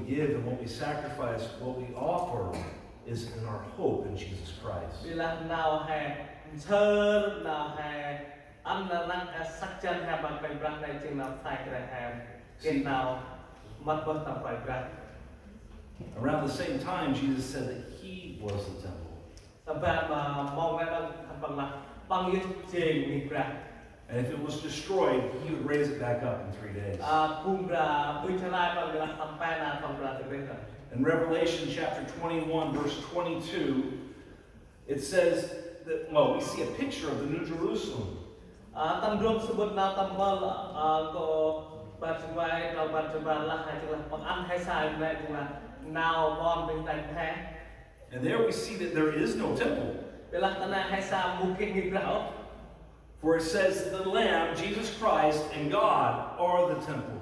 give and what we sacrifice, what we offer, is in our hope in Jesus Christ. Around the same time, Jesus said that He was the temple. And if it was destroyed, He would raise it back up in 3 days. In Revelation chapter 21, verse 22, it says that, well, we see a picture of the New Jerusalem. And there we see that there is no temple. For it says the Lamb, Jesus Christ, and God are the temple.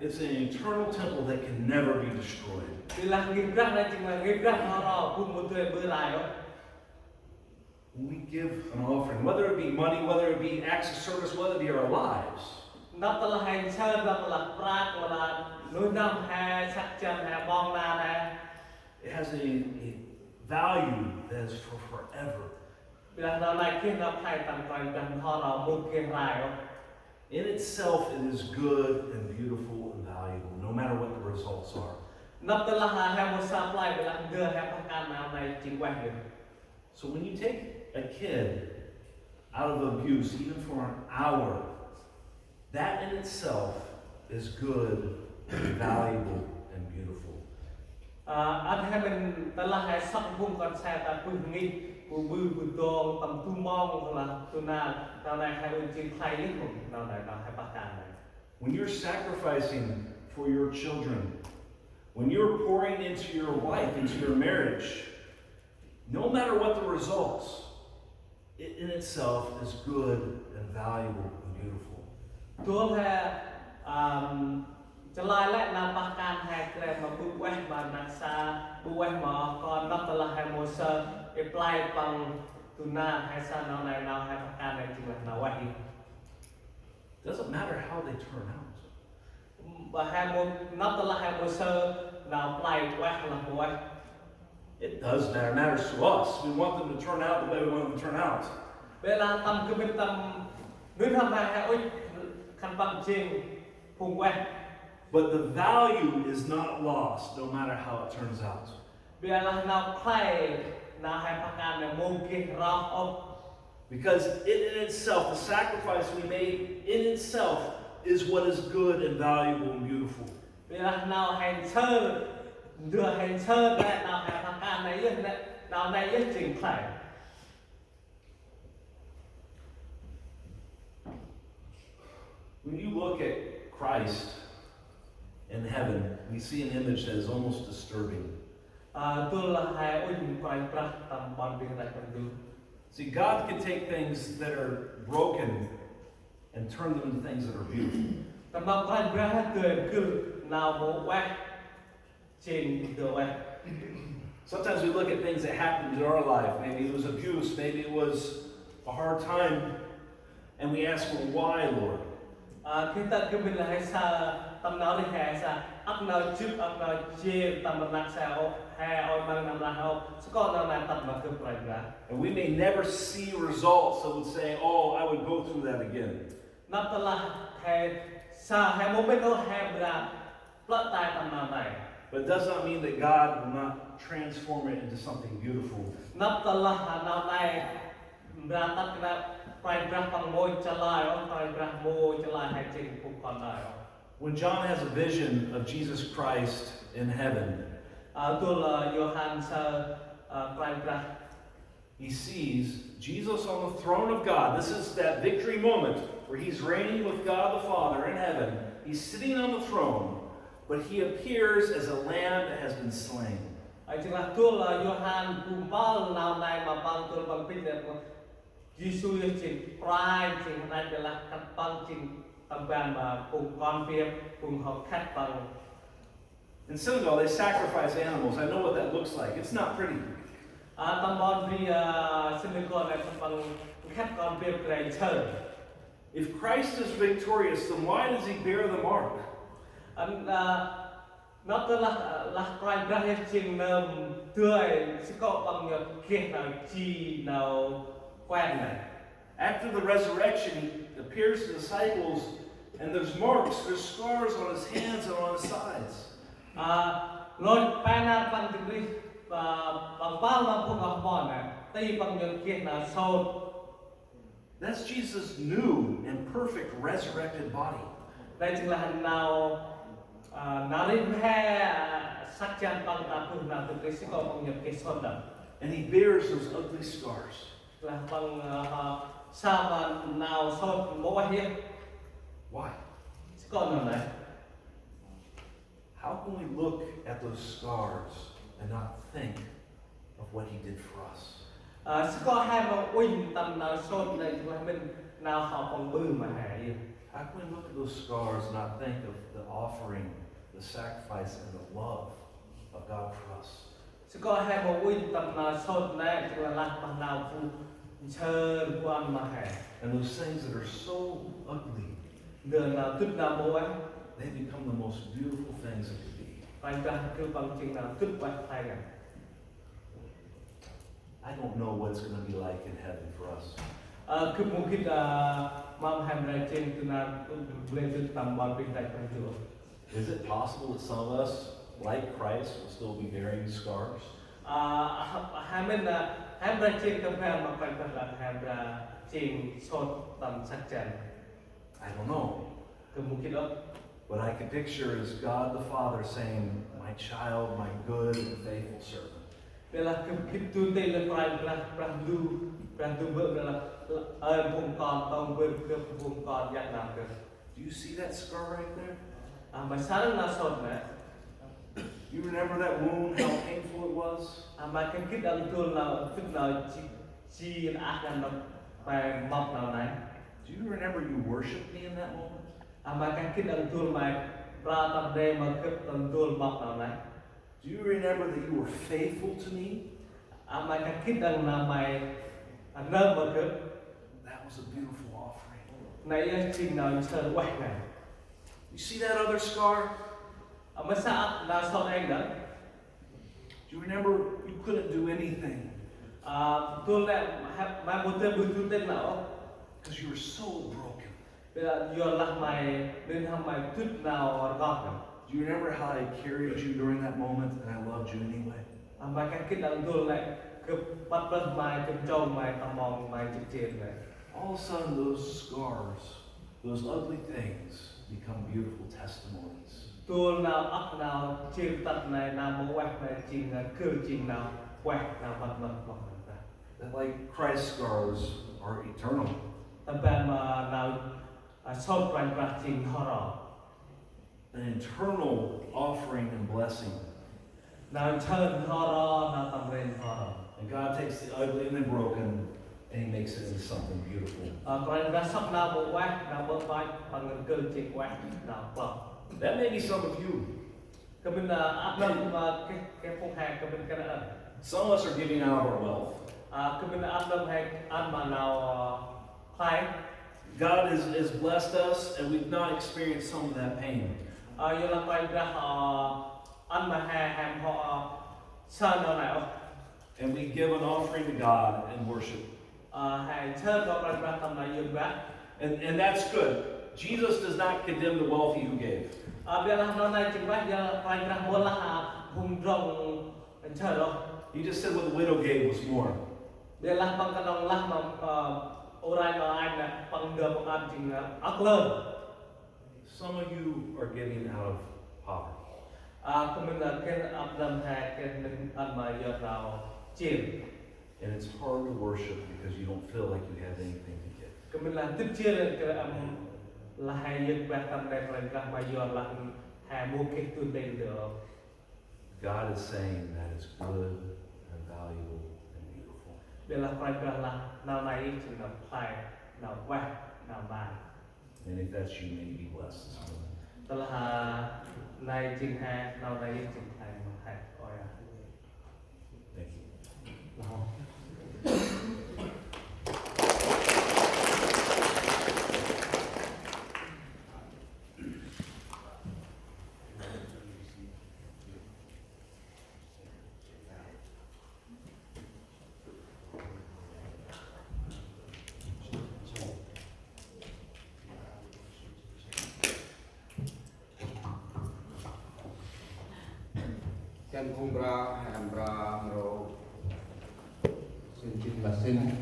It's an eternal temple that can never be destroyed. When we give an offering, whether it be money, whether it be acts of service, whether it be our lives, it has a value that is for forever. In itself, it is good and beautiful and valuable, no matter what the results are. So when you take a kid out of abuse, even for an hour, that in itself is good and valuable and beautiful. When you're sacrificing for your children, when you're pouring into your wife, into your marriage, no matter what the results, it in itself is good and valuable and beautiful. Doesn't matter how they turn out. It does matter. It matters to us. We want them to turn out the way we want them to turn out. But the value is not lost, no matter how it turns out. Because it in itself, the sacrifice we made in itself is what is good and valuable and beautiful. When you look at Christ in heaven, we see an image that is almost disturbing. See, God can take things that are broken and turn them into things that are beautiful. Sometimes we look at things that happened in our life. Maybe it was abuse, maybe it was a hard time, and we ask, well, why, Lord? And we may never see results that would say, oh, I would go through that again. But it does not mean that God will not transform it into something beautiful. When John has a vision of Jesus Christ in heaven, he sees Jesus on the throne of God. This is that victory moment where he's reigning with God the Father in heaven. He's sitting on the throne, but he appears as a lamb that has been slain. In Senegal, they sacrifice animals. I know what that looks like. It's not pretty. If Christ is victorious, then why does he bear the mark? Nó tức là Christ ra hết trình tươi sẽ có bằng nhật kia nào chi nào quen này. After the resurrection, he appears to disciples, and there's marks, there's scars on his hands and on his sides. Lord pana bằng tươi bằng bao năm không có bỏ này, tay bằng nhật kia nào sâu. That's Jesus' new and perfect resurrected body. Đây chính là hành nào nào đến he sắc chân bằng ta phương nào từ cái sẽ có bằng nhật kia sâu đậm. And he bears those ugly scars. Là bằng sao mà nào sâu mỗi hiệp. Why? Sẽ có nào này. How can we look at those scars and not think of what he did for us? Sẽ có hai mà uyên tầm nào sâu này là mình nào họ còn bư mà hại. How can we look at those scars and not think of the offering, the sacrifice, and the love of God for us? Sẽ có hai mà uyên tầm nào sâu này là lạc bằng nào phụ chơi quan mà hại. And those things that are so ugly, Đường nào tức nào bố ấy. they become the most beautiful things that could be. Và ta kêu bằng chừng nào tức bạch thay này. I don't know what it's going to be like in heaven for us. Cứ mungkin mam ham ra trên từ nào lên từ tầm bao bình đại trong chùa. Is it possible that some of us, like Christ, will still be bearing scars? Ham bên ham ra trên tầm ham mà phải là ham ra trên sốt tầm sắc chân. I don't know. Cứ mungkin đó. What I can picture is God the Father saying, "My child, my good and faithful servant." Đây là cái tu tên là Brah vợ là vùng còn tông vợ cái vùng còn dắt nào được. Do you see that scar right there? Mà sáng là sốt này. You remember that wound, how painful it was? Mà cái kít ăn tuôn là tức là chi ác là nó phải mọc nào này. Do you remember you worshiped me in that moment? Mà cái kít ăn tuôn mà Brah tập đề mà cái ăn tuôn mọc nào này. Do you remember that you were faithful to me? Mà cái kít ăn là mày nợ mà cái. That was a beautiful offering. Này trình nào chơi quay này. You see that other scar? Mà sao là sốt anh đó? Do you remember you couldn't do anything? Tuôn lại mà một tên bự tuôn tên nào? Because you were so broken. Bây giờ giờ là mày nên ham mày tuyết nào gọt này. Do you remember how I carried you during that moment and I loved you anyway? Mà cái kít ăn tuôn lại cái bắt bắt mày cái trâu mày tầm mong mày trực tiền này. All of a sudden those scars, those ugly things become beautiful testimonies. Tuôn nào ấp nào chiên tật này nào mô quẹt này chinh cư chinh nào quẹt nào bật bật bật. That like Christ's scars are eternal. Tập bên mà nào sốt quanh bạc chinh họ rõ. An internal offering and blessing. Nào chân họ rõ, nào tầm lên họ rõ. And God takes the ugly and the broken and He makes it into something beautiful. Còn ra sắp nào bộ quẹt, nào bơ bạch bằng ngân cư chinh quẹt, nào bật. That may be some of you. Cái bên áp lâm và cái phong hạt cái bên cái đó. Some of us are giving out of our wealth. Cái bên áp lâm hay ăn mà nào khai. God has blessed us and we've not experienced some of that pain. Như là quay ra họ ăn mà hàm họ sơn đâu này không? And we give an offering to God and worship. Hãy chơi đó quay ra tầm này dương bác. And that's good. Jesus does not condemn the wealthy who gave. Bây giờ nó này chính bác giờ quay ra mua là vùng rồng chơi đâu. He just said what the widow gave was more. Bây giờ bằng cái đồng là mà orai mà anh nè bằng đường một ăn chính ác lớn. Some of you are giving out of poverty. Cái mình là cái áp lâm hay cái mình ăn mà giờ nào chìm. And it's hard to worship because you don't feel like you have anything to give. Cái mình là tích chia lên cái là hay dân bác tâm này rồi ra mà giờ là hay mua cái tu tên được. God is saying that is good and valuable and beautiful. Đây là phải là nào này chỉ là phải nào quẹt nào bài. And if that's you, may you be blessed this morning. Tức là này chính hay nào này chính hay mà hay ôi à. Thank you. Ken kung Brah and Brah Mro Sin Chin Basin.